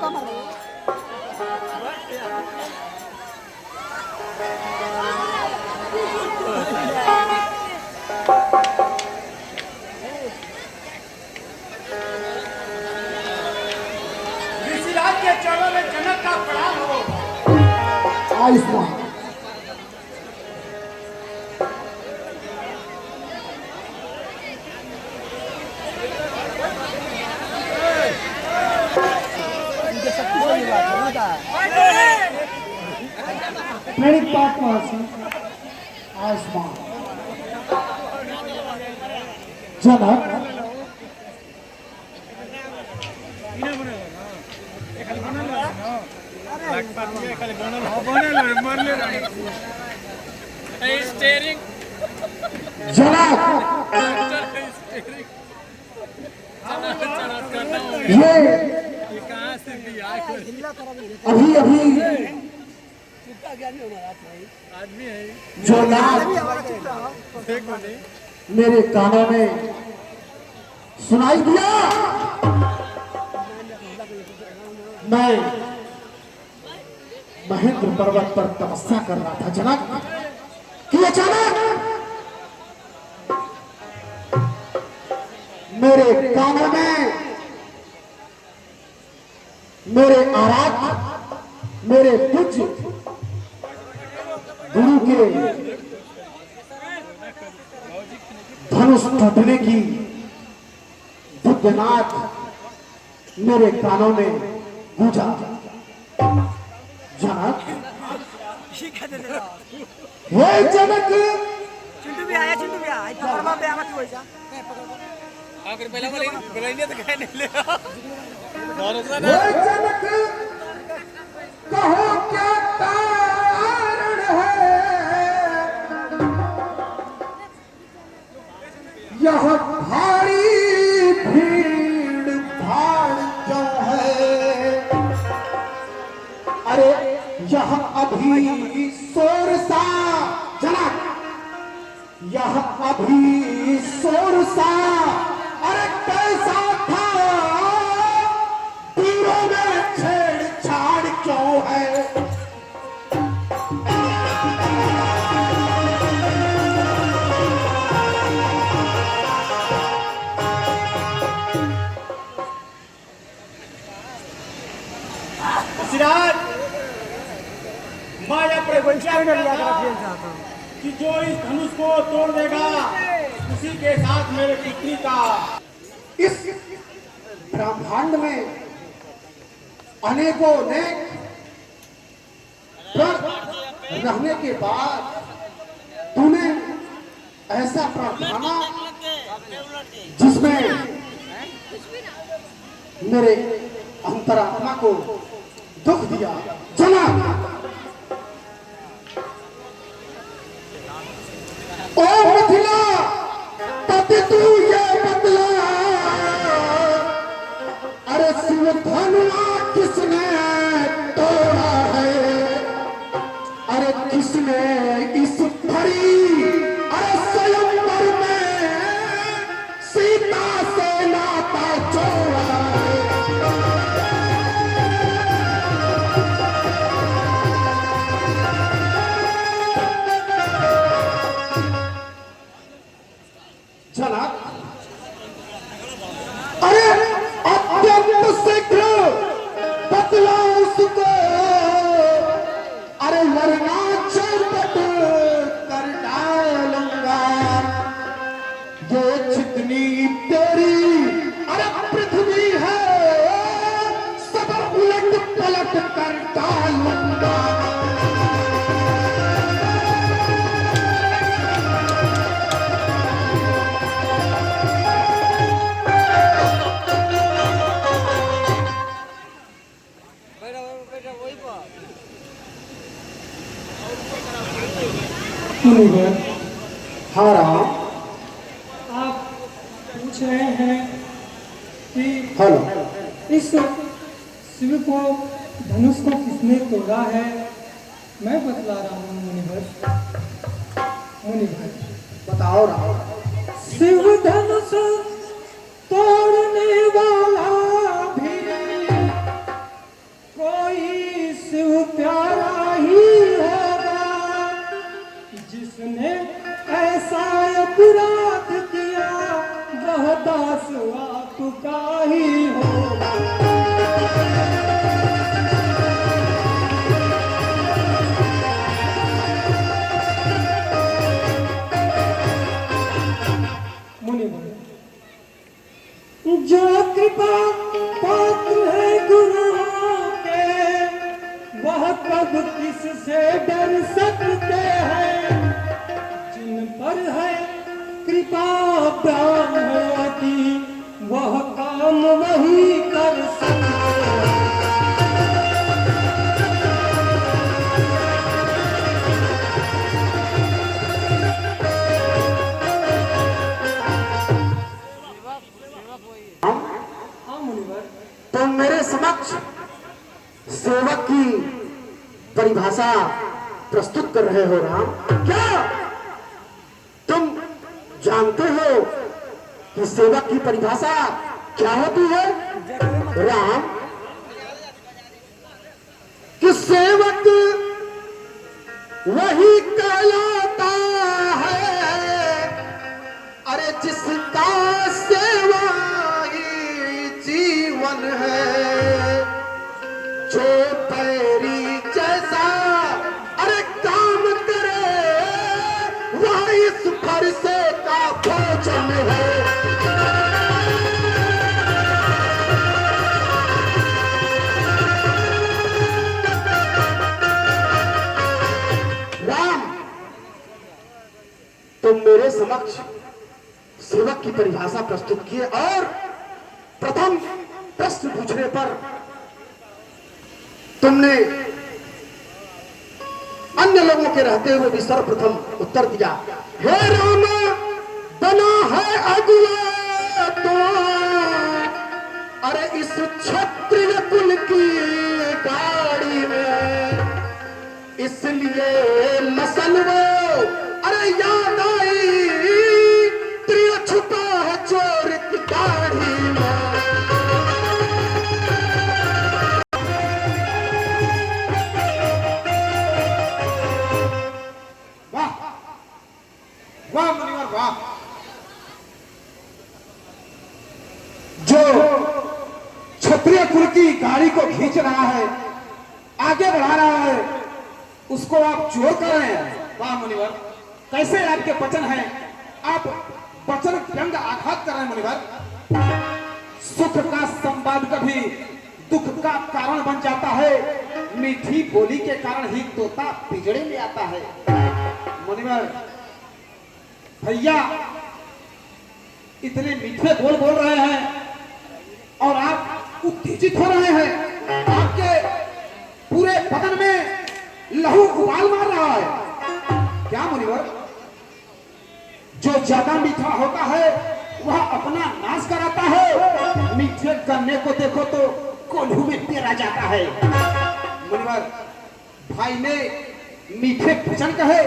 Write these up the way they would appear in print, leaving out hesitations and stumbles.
ऋषिराज के चरणों में जनक का प्रणाम हो। आयुष्मान मेरी बात आयुष्मान जनक ये अभी अभी जो नाम मेरे कानों में सुनाई दिया, मैं महेंद्र पर्वत पर तपस्या कर रहा था जनक कि अचानक मेरे कानों में मेरे आराध्य मेरे पूज्य गुरु के धनुष टूटने की बुद्धनाथ मेरे कानों में गूंजा। जनक हे जनक चिंटू भी आया परवा पे आवा की होइसा अगर पहला बोले नहीं तो कह नहीं ले हे जनक कहो क्या कारण है यह भारी भीड़ भाड़ क्यों है? अरे यह अभी शोर सा जनक यह अभी शोर सा अरे कैसा था तीरों में छेड़छाड़ क्यों है? ऋषिराज, मैं यह प्रतिज्ञा करता हूं कि जो इस धनुष को तोड़ देगा उसी के साथ मेरे पुत्री का। इस ब्रह्मांड में अनेकों नेक प्रण रहने के बाद तूने ऐसा प्रार्थना जिसमें मेरे अंतरात्मा को दुख दिया। जनक ओ मिथिला पति तू ये बदला, अरे शिव धनुआ किसने तोड़ा है? अरे किसने इस भरी अरे स्वयंवर में सीता से नाता जोड़ा है? जनक अरे अत्यंत शीघ्र बदला उसको, अरे वरना चौपट कर डालूंगा। ये जितनी तेरी अरे पृथ्वी है सब उलट पलट कर डालूंगा। हारा आप पूछ रहे हैं कि हेलो इस शिव को धनुष को किसने तोड़ा है? मैं बतला रहा हूँ मुनिवर बताओ राम। शिव धनुष तोड़ने वाला भी समक्ष सेवक की परिभाषा प्रस्तुत कर रहे हो राम। क्या तुम जानते हो कि सेवक की परिभाषा क्या होती है राम? कि सेवक वही कहलाता है, अरे जिसका सेवा ही जीवन है। जो पैरी जैसा अरे काम करे, वह इस फरसे का भोजन है। तुम मेरे समक्ष सेवक की परिभाषा प्रस्तुत किए और प्रथम प्रश्न पूछने पर तुमने अन्य लोगों के रहते हुए भी सर्वप्रथम उत्तर दिया, हे राम बना है अगुआ तो अरे इस क्षत्रिय कुल की गाड़ी में, इसलिए मसल वो अरे याद आई प्रिय छुपा है चोर की दाढ़ी में। वाह वाह मुनिवर वाह। जो क्षत्रिय कुल की गाड़ी को खींच रहा है, आगे बढ़ा रहा है, उसको आप चोर कर रहे हैं। वाह मुनिवर, कैसे आपके वचन हैं? आप वचन व्यंग आघात कर रहे हैं मुनिवर। सुख का संवाद कभी दुख का कारण बन जाता है, मीठी बोली के कारण ही तोता पिजड़े में आता है। मुनिवर भैया इतने मीठे बोल बोल रहे हैं और आप उत्तेजित हो रहे हैं, आपके पूरे बदन में लहू उबाल मार रहा है। क्या मुनिवर? जो ज्यादा मीठा होता है वह अपना नाश कराता है, मीठे गन्ने को देखो तो कोल्हू में पेरा जाता है। मुनिवर भाई ने मीठे वचन कहे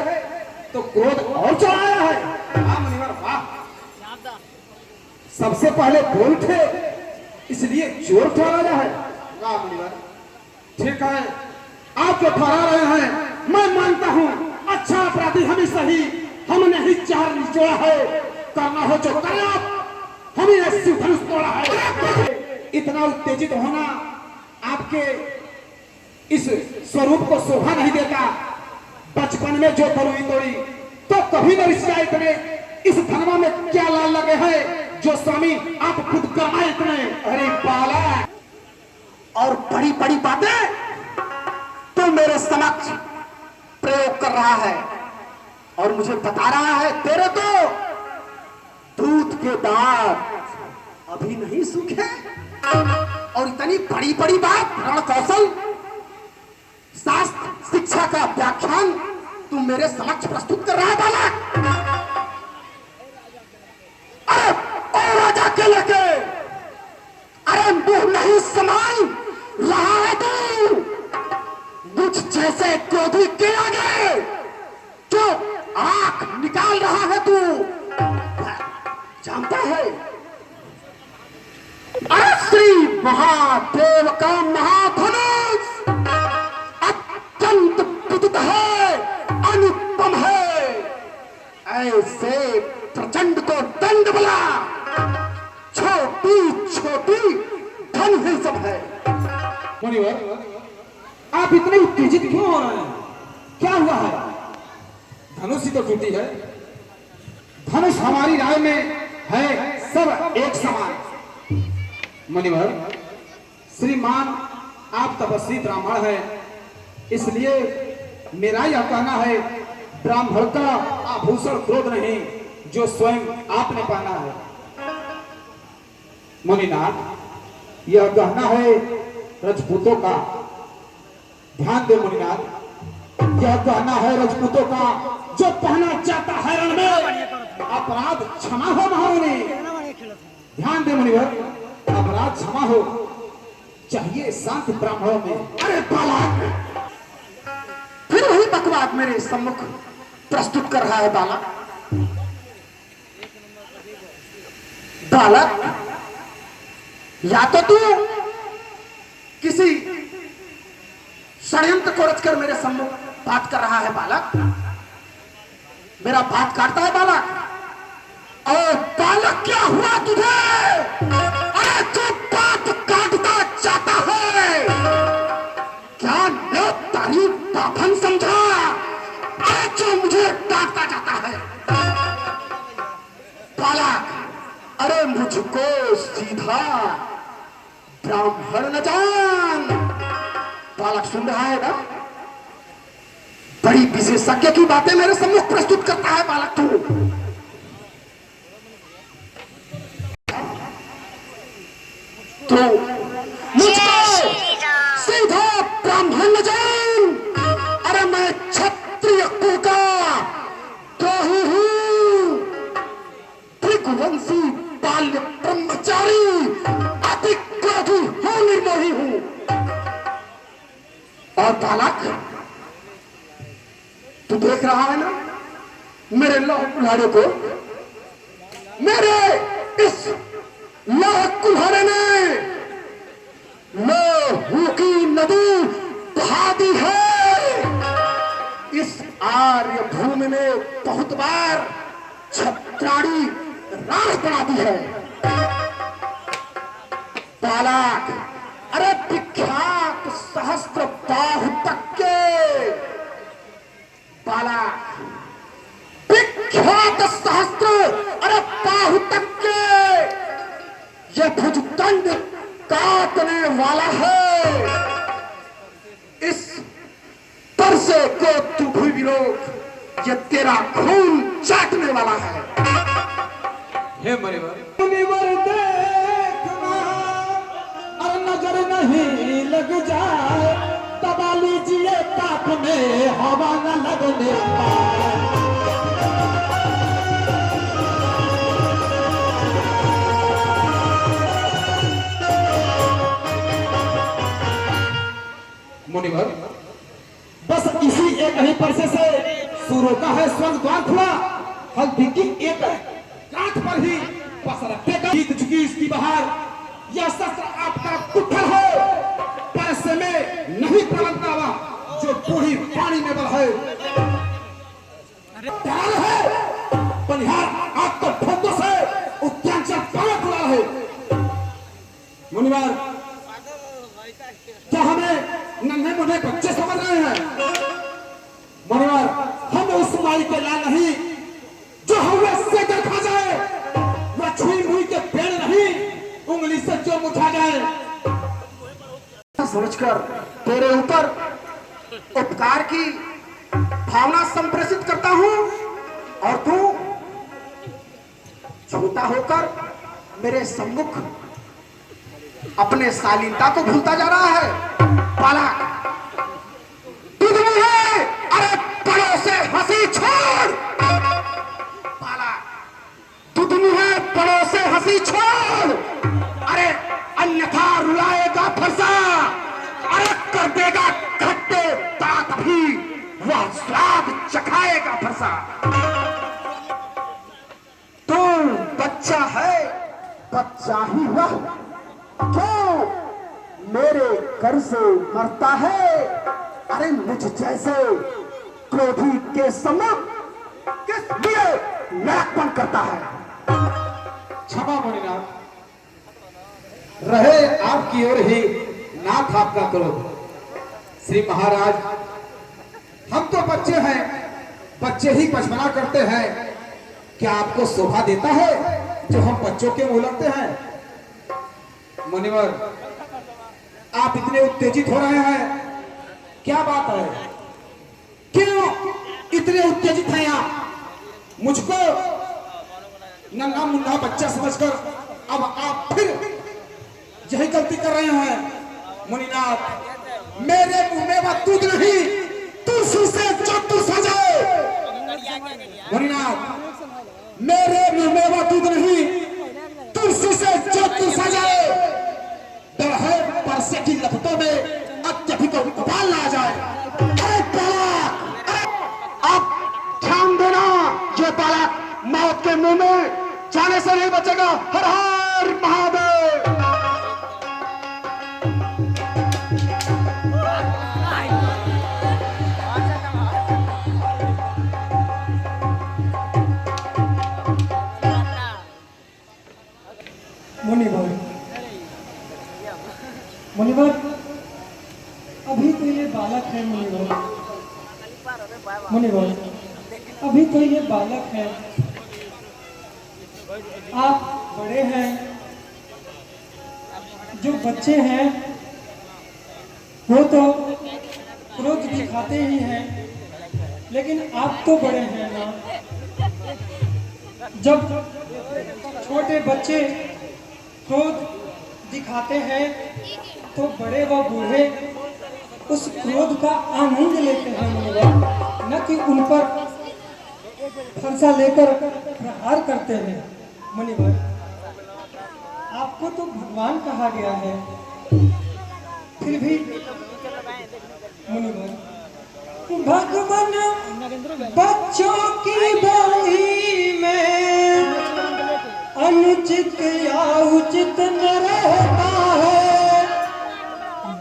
तो क्रोध और चढ़ाया है। हाँ मुनिवर वाह, सबसे पहले बोल उठे इसलिए जोर ठहराया है। वाह मुनिवर, ठीक है, आप जो ठहरा रहे हैं मैं मानता हूं, अच्छा अपराधी हम ही सही, हमने ही चार निचोड़ा है, करना हो जो करें आप, हम ही ने शिव धनुष तोड़ा है। इतना उत्तेजित होना आपके इस स्वरूप को शोभा नहीं देता। बचपन में जो तरुई तोड़ी तो कभी न रिश्ता इतने इस धनवा में क्या लाल लगे हैं जो स्वामी आप खुद कमाए इतने। अरे पाला और बड़ी बड़ी बातें तो मेरे समक्ष प्रयोग कर रहा है और मुझे बता रहा है तेरे तो दूध के दांत अभी नहीं सूखे और इतनी बड़ी बड़ी बात रण कौशल शास्त्र शिक्षा का व्याख्यान तुम मेरे समक्ष प्रस्तुत कर रहा है बालक। अरे ओ राजा के लेके अरे मुंह नहीं समाई रहा है तू, मुझ जैसे क्रोधी के आगे जो आंख निकाल रहा है तू, जानता है श्री महादेव का महाधनुष अत्यंत विदित है, अनुपम है। ऐसे प्रचंड को दंड बला, छोटी छोटी धन ही सब है। मुनिवर आप इतने उत्तेजित क्यों हो रहे हैं? क्या हुआ है? धनुष ही तो टूटी है। धनुष हमारी राय में है सब एक समान। मुनिवर श्रीमान आप तपस्वी ब्राह्मण है, इसलिए मेरा यह कहना है ब्राह्मण का आभूषण क्रोध नहीं जो स्वयं आपने पहना है। मुनिनाथ यह गहना है राजपूतों का, ध्यान दे मुनिनाथ, यह गहना है राजपूतों का जो पहना जाता है रण में। अपराध क्षमा हो महामुनि, ध्यान दे मुनिवर, अपराध क्षमा हो। चाहिए शांति ब्राह्मणों में। अरे बालक, फिर वही बकवास मेरे सम्मुख प्रस्तुत कर रहा है बालक। बालक, या तो तू किसी षड्यंत्र को रचकर मेरे सम्मुख बात कर रहा है बालक, मेरा बात काटता है बालक। और बालक, क्या हुआ तुझे? अरे तू बात काटता चाहता है क्या? मैं तारीफ पाखंड समझा? अरे जो मुझे काटता चाहता है बालक, अरे मुझको सीधा ब्राह्मण न जान। बालक सुन रहा है ना? बड़ी विशेषज्ञ की बातें मेरे सम्मुख प्रस्तुत करता है बालक तू। तो मुझको सीधा ब्राह्मण न जान। अरे मैं क्षत्रिय कुल का द्रोही हूं, त्रिगुवंशी बाल्य ब्रह्मचारी, अति क्रोधी हूं, निर्मोही हूं। और बालक, तू देख रहा है ना मेरे लौह कुल्हाड़े को? मेरे इस लौह कुल्हाड़े ने लौह की नदी बहा दी है। इस आर्य भूमि में बहुत बार छत्राड़ी राह बना दी है बालक। अरे विख्यात सहस्त्र बाहु तक के बालक, विख्यात सहस्त्र, अरे बाहु तक के ये भुजदंड काटने वाला है। इस परसे को तू भी विरोध, ये तेरा खून चाटने वाला है। हे मणिवर, मुनिवर देखना और नजर नहीं लग जाए, दबा लीजिए ताप में हवा न लगने पाए। मुनिवर, बस इसी एक ही परसे से सूरों का है स्वर्ग द्वार खुला। हल्दी की एक गांठ पर ही पसरते का जीत चुकी इसकी बहार। यह शस्त्र आपका कुठल है, परसे में नहीं प्रबलता हुआ जो बूढ़ी पानी में बल है। डाल है बनिहार आपको ठोको से उत्यांचल पाया खुला है। मुनिवार, क्या हमें नन्हे मुन्ने बच्चे समझ रहे हैं? मुनिवार, हम उस माई के लाल नहीं जो हवा से देखा जाए, वह छुई मुई के पेड़ नहीं उंगली से जो मुठा जाए। समझकर तेरे ऊपर उपकार की भावना संप्रेषित करता हूं और तू छोटा होकर मेरे सम्मुख अपने शालीनता को भूलता जा रहा है। बालक, है, अरे बड़ों से हंसी छोड़। बालक, तुदमी है, बड़ों से हंसी छोड़। अरे अन्यथा रुलाएगा फरसा, अरे कर देगा खट्टे दांत भी वह स्वाद चखाएगा फरसा। तू बच्चा है, बच्चा ही वह क्यों मेरे घर से मरता है। अरे मुझ जैसे क्रोधी के सम्मुख किस लिए नरकपन करता है। क्षमा मुनिनाथ, रहे आपकी ओर ही नाथ आपका क्रोध। श्री महाराज, हम तो बच्चे हैं, बच्चे ही बचपना करते हैं। क्या आपको शोभा देता है जो हम बच्चों के मुंह लगते हैं? मुनिवर, आप इतने उत्तेजित हो रहे हैं, क्या बात है? क्यों इतने उत्तेजित हैं आप? मुझको नन्हा मुन्ना बच्चा समझकर अब आप फिर यही गलती कर रहे हैं। मुनिनाथ, मेरे मुंह में वह दूध नहीं, तुलसी से जो तुलसा जाए। मुनिनाथ, मेरे मुंह में वह दूध नहीं, तुलसी से जो तुलसा जाए। डर है पर से हाथों में अत्यधिक उबाल ना आ जाए। अरे बालक, अब ध्यान देना, ये बालक मौत के मुंह में जाने से नहीं बचेगा। हर हर महादेव। मुनिवर, मुनिवर, अभी तो ये बालक है। मुनिवर, मुनिवर, अभी तो ये बालक है। आप बड़े हैं, जो बच्चे हैं वो तो क्रोध दिखाते ही हैं, लेकिन आप तो बड़े हैं ना। जब छोटे बच्चे क्रोध दिखाते हैं तो बड़े व बूढ़े उस क्रोध का आनंद लेते हैं मुनिवर, न कि उन पर फरसा लेकर प्रहार करते हैं। मुनिवर, आपको तो भगवान कहा गया है, फिर भी मुनिवर, भगवान बच्चों की बाही में अनुचित या उचित न रहता है।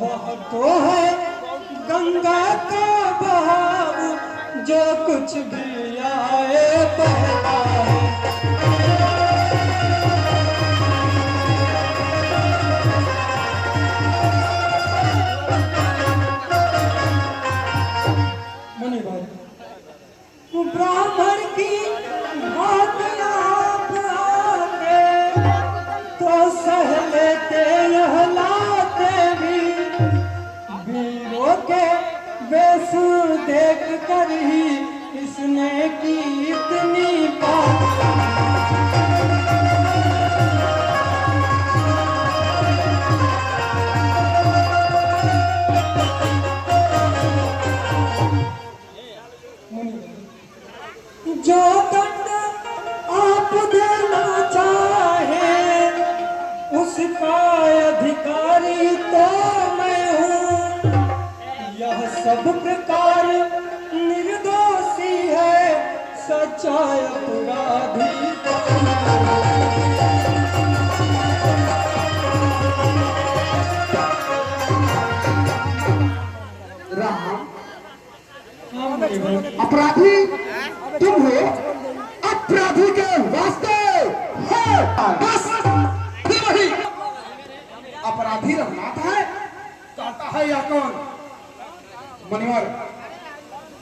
वह तो है गंगा का बहाव, जो कुछ भी आए बहता है। मुनिवर, ब्राह्मण की बात आप आगे तो सह लेते यहलाते भी, वीरों के वेश देख कर ही इसने की इतनी बात। जो दंड आप देना चाहे उसका अधिकारी तो मैं हूँ। यह सब प्रकार निर्दोषी है, सच्चा अपराधी राम, हाँ, अपराधी तुम हो, अपराधी के वास्ते है बस। फिर वही अपराधी रघुनाथ है, कहता है या कौन? मुनिवर,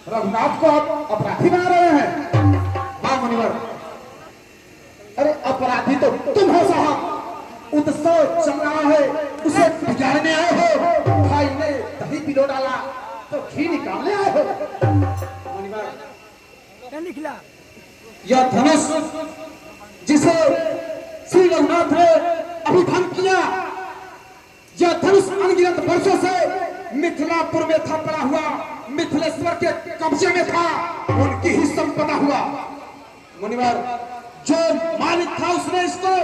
रघुनाथ को आप अपराधी बना रहे हैं? हाँ मुनिवर, अरे अपराधी तो तुम हो साहब। उत्सव चल रहा है, उसे बिगाड़ने आए हो। भाई ने दही पिलो डाला तो घी निकालने आए हो। मुनिवर, यह धनुष जिसे श्री रघुनाथ ने अभिभंग किया, यह धनुष अनगिनत वर्षों से मिथिलापुर में था पड़ा हुआ, मिथिलेश्वर के कब्जे में था, उनकी ही संपदा हुआ। मुनिवर, जो मालिक था उसने इसको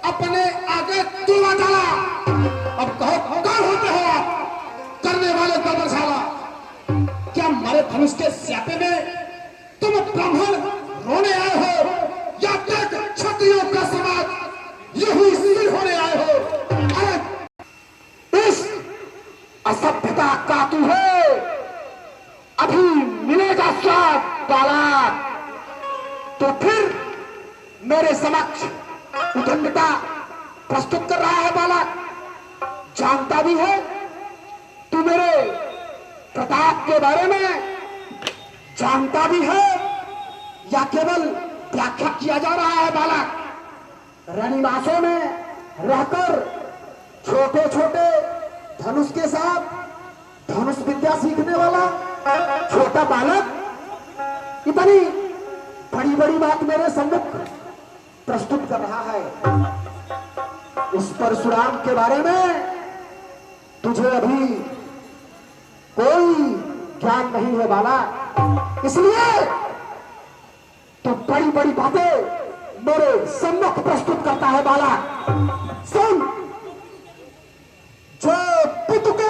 अपने आगे तुलवा डाला। अब कहो कौन होते हो आप, करने वाले गबरशाला? क्या हमारे धनुष के स्यापे में तुम ब्राह्मण रोने आए हो, या तक क्षत्रियों का समाज यही सिर होने आए हो? अरे इस असभ्यता का तू है, अभी मिलेगा स्वाद बालक। तो फिर मेरे समक्ष उद्दंडता प्रस्तुत कर रहा है बालक। जानता भी है तू मेरे प्रताप के बारे में, जानता भी है या केवल व्याख्या किया जा रहा है बालक? रनिवासों में रहकर छोटे छोटे धनुष के साथ धनुष विद्या सीखने वाला छोटा बालक इतनी बड़ी बड़ी बात मेरे सम्मुख प्रस्तुत कर रहा है। उस परशुराम के बारे में तुझे अभी कोई ज्ञान नहीं है बाला, इसलिए तो बड़ी बड़ी बातें मेरे सम्मुख प्रस्तुत करता है बाला। सुन, जो पितु के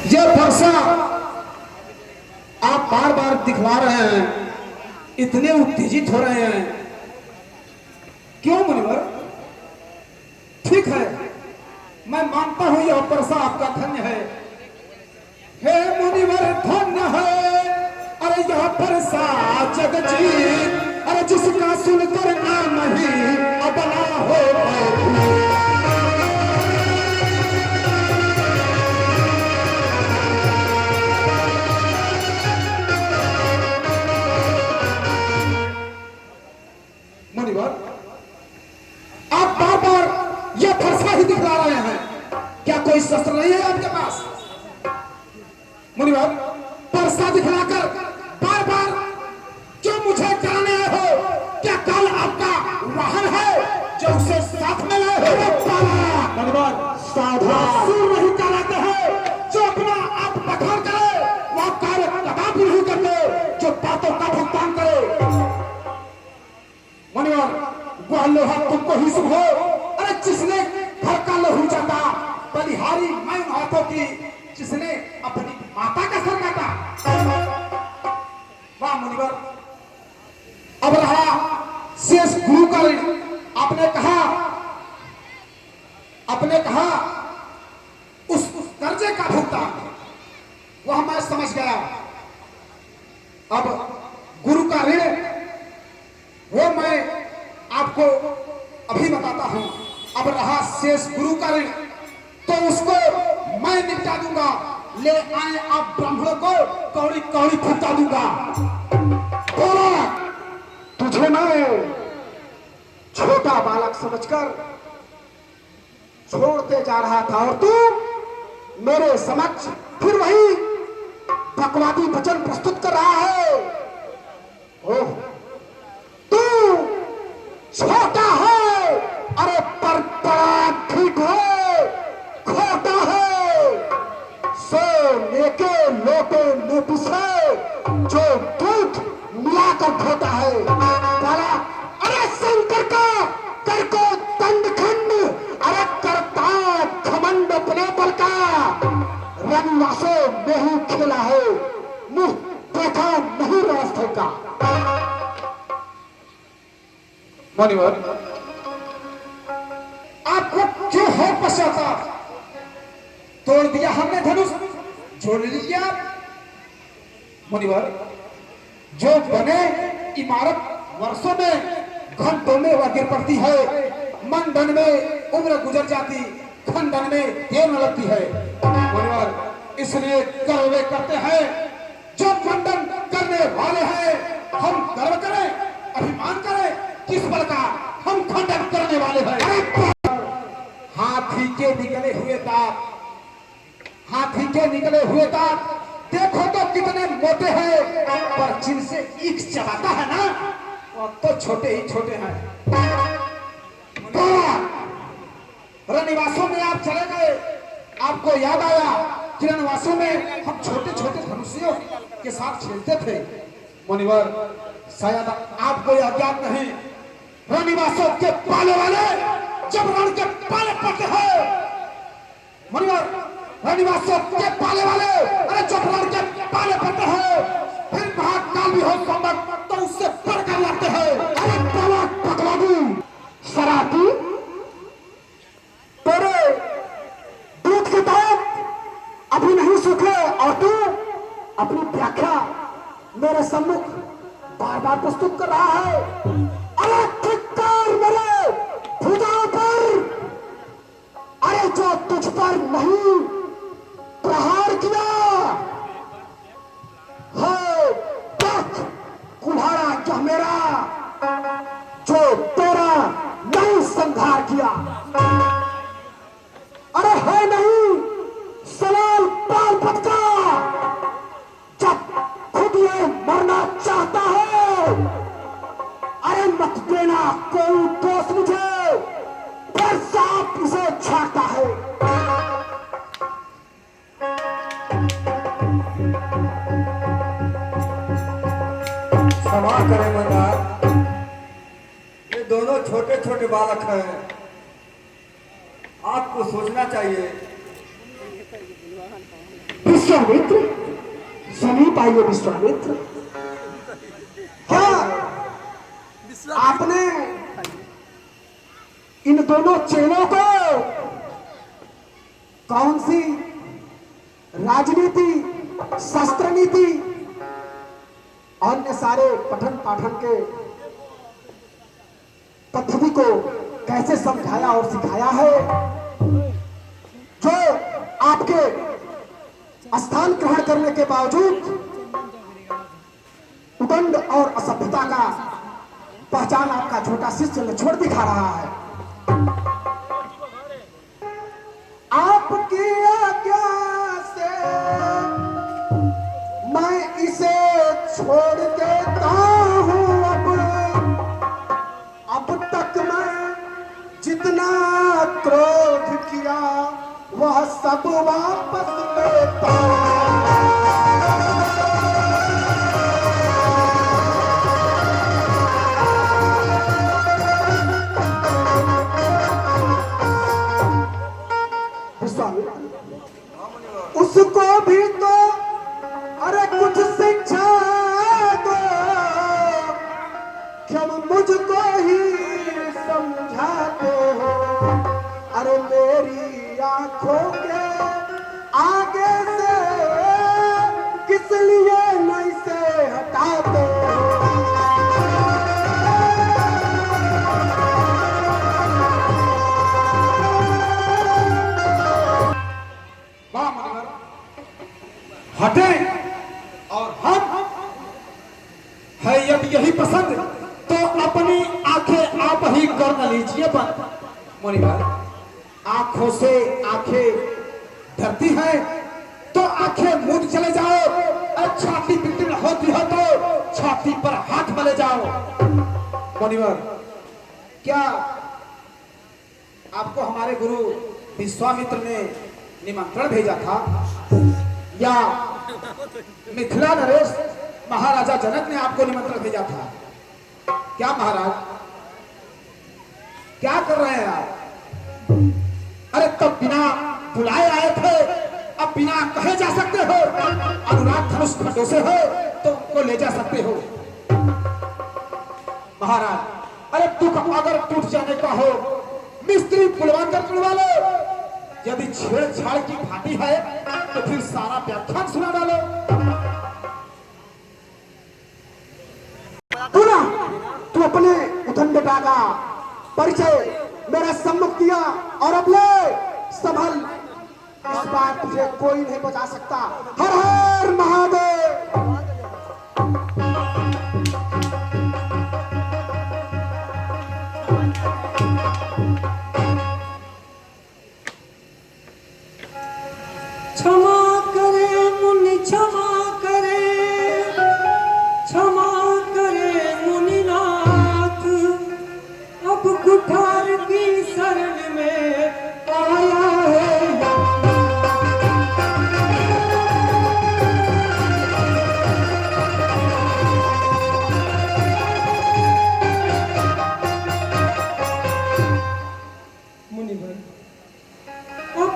ये फरसा आप बार बार दिखला रहे हैं, इतने उत्तेजित हो रहे हैं, क्यों मुनिवर? ठीक है, मैं मानता हूं यह फरसा आपका धन्य है। हे मुनिवर धन्य है, अरे यह फरसा जगजीत, अरे जिसका सुनकर नाम ही अबला हो गए। मुनिवर, आप बार बार यह फरसा ही दिखला रहे हैं, क्या कोई शस्त्र नहीं है आपके पास? मुनिवर, फरसा दिखलाकर बार बार क्यों मुझे कराने आए हो? क्या कल आपका वाहन है जो उसे साथ में लाए हो? मुनिवर, सावधान नहीं कराते हैं, जो अपना आप बखान करे वह कार्य कदापि नहीं करते जो बातों का भुगतान करे। मुनिवर, वह लोहा तुमको ही शुभ हो, अरे जिसने घर का लहू जाता, बलिहारी मैं उन हाथों की जिसने अपनी माता का सर काटा। वाह मुनिवर, अब रहा शेष गुरु का ऋण। आपने कहा उस कर्जे का भुगतान, वह मैं समझ गया। अब गुरु का ऋण वो मैं आपको अभी बताता हूं। अब रहा शेष गुरु का ऋण, तो उसको मैं निपटा दूंगा। ले आए आप ब्राह्मणों को कौड़ी कौड़ी फुटा दूंगा। तुझे मैं छोटा बालक समझकर छोड़ते जा रहा था और तू मेरे समक्ष फिर वही बकवादी वचन प्रस्तुत कर रहा है। ओह, तू छोटा है, अरे पर बड़ा ठीक है, खोटा है। सो लेके लोटे में पिसे जो दूध मिलाकर खोटा है। बोला, अरे शंकर का कर को दंडखंड, अरे करता घमंड अपने बल का, रंगवासों में ही खेला है, मुंह देखा नहीं रास्ते का। मुनिवर, आपको क्यों है पश्चाताप? तोड़ दिया हमने धनुष, जोड़ लीजिए आप। मुनिवर, जो बने इमारत वर्षों में घंटों में वह गिर पड़ती है, मंडन में उम्र गुजर जाती, खंडन में देर न लगती है। मुनिवर, इसलिए गर्व करते हैं, जो मंडन करने वाले हैं हम गर्व करें, अभिमान करें, किस बल का? हम खंडन करने वाले हैं। हाथी के निकले हुए दांत, हाथी के निकले हुए दांत देखो तो कितने मोटे हैं, पर जिनसे ईख चबाता है ना, वो तो छोटे ही छोटे हैं। रनिवासों में आप चले गए, आपको याद आया कि रनिवासों में हम छोटे छोटे धनुषियों के साथ खेलते थे। मुनिवर, शायद आपको यह ज्ञात नहीं, रनिवासों के पाले वाले जब रण के पाले पड़ते हैं, मुनिवर, रनिवासों के पाले वाले अरे जब रण के पाले पड़ते हैं, फिर महाकाल भी हो संभव तो उससे बढ़कर लगते हैं। अरे बाबा पकवादी शराबी, तेरे दूध के दांत अभी नहीं सूखे और तू अपनी व्याख्या मेरे सम्मुख बार बार प्रस्तुत कर रहा है। अरे धिक्कार मेरे भुजाओं पर, अरे जो तुझ पर नहीं प्रहार किया है, देख कुल्हाड़ा क्या मेरा, जो तेरा नहीं संहार किया। अरे है नहीं सवाल पाल पद का, जब खुद ये मरना चाहता है, अरे मत देना कोई दोस्त मुझे, फिर सांप इसे छाटता है। क्षमा करें मंदार, ये दोनों छोटे छोटे बालक हैं, आपको सोचना चाहिए। विश्वामित्र, समीप आइए विश्वामित्र। हाँ, आपने इन दोनों चेलों को कौन सी राजनीति, शस्त्र नीति, अन्य सारे पठन पाठन के पद्धति को कैसे समझाया और सिखाया है, जो आपके स्थान ग्रहण करने के बावजूद उदंड और असभ्यता का पहचान आपका छोटा शिष्य लछोड़ दिखा रहा है। आपकी आज्ञा से मैं इसे छोड़ देता हूं। अब तक मैं जितना क्रोध किया वह सब वापस लेता हूं। उसको भी तो अरे कुछ शिक्षा दो, क्यों मुझको ही समझाते हो। अरे मेरी आंखों के आगे से किस लिए नहीं से हटाते हो। हटे और हम है यदि यही पसंद तो अपनी आंखें आप ही कर न लीजिए बंद। मुनिवर, आंखों से आंखें डरती हैं तो आंखें मूंद चले जाओ, और छाती पिटन होती हो तो छाती पर हाथ मले जाओ। मुनिवर, क्या आपको हमारे गुरु विश्वामित्र ने निमंत्रण भेजा था, या मिथिला नरेश महाराजा जनक ने आपको निमंत्रण भेजा था? क्या महाराज, क्या कर रहे हैं आप? अरे तब बिना बुलाए आए थे, अब बिना कहे जा सकते हो। अनुराग धनुष खंडों से हो तो उनको ले जा सकते हो। महाराज, अरे दुख अगर टूट जाने का हो, मिस्त्री बुलवाकर बुलवा लो। यदि छेड़छाड़ की भांति है तो फिर सारा व्याख्यान सुना डालो। तू अपने उदंड का परिचय मेरा सम्मुख किया और अब ले संभल, इस बार तुझे कोई नहीं बचा सकता। हर हर महादेव। क्षमा करे मुनि, क्षमा करे, क्षमा करे मुनिनाथ। अब कुठार की शरण में आया है। मुनिवर, अब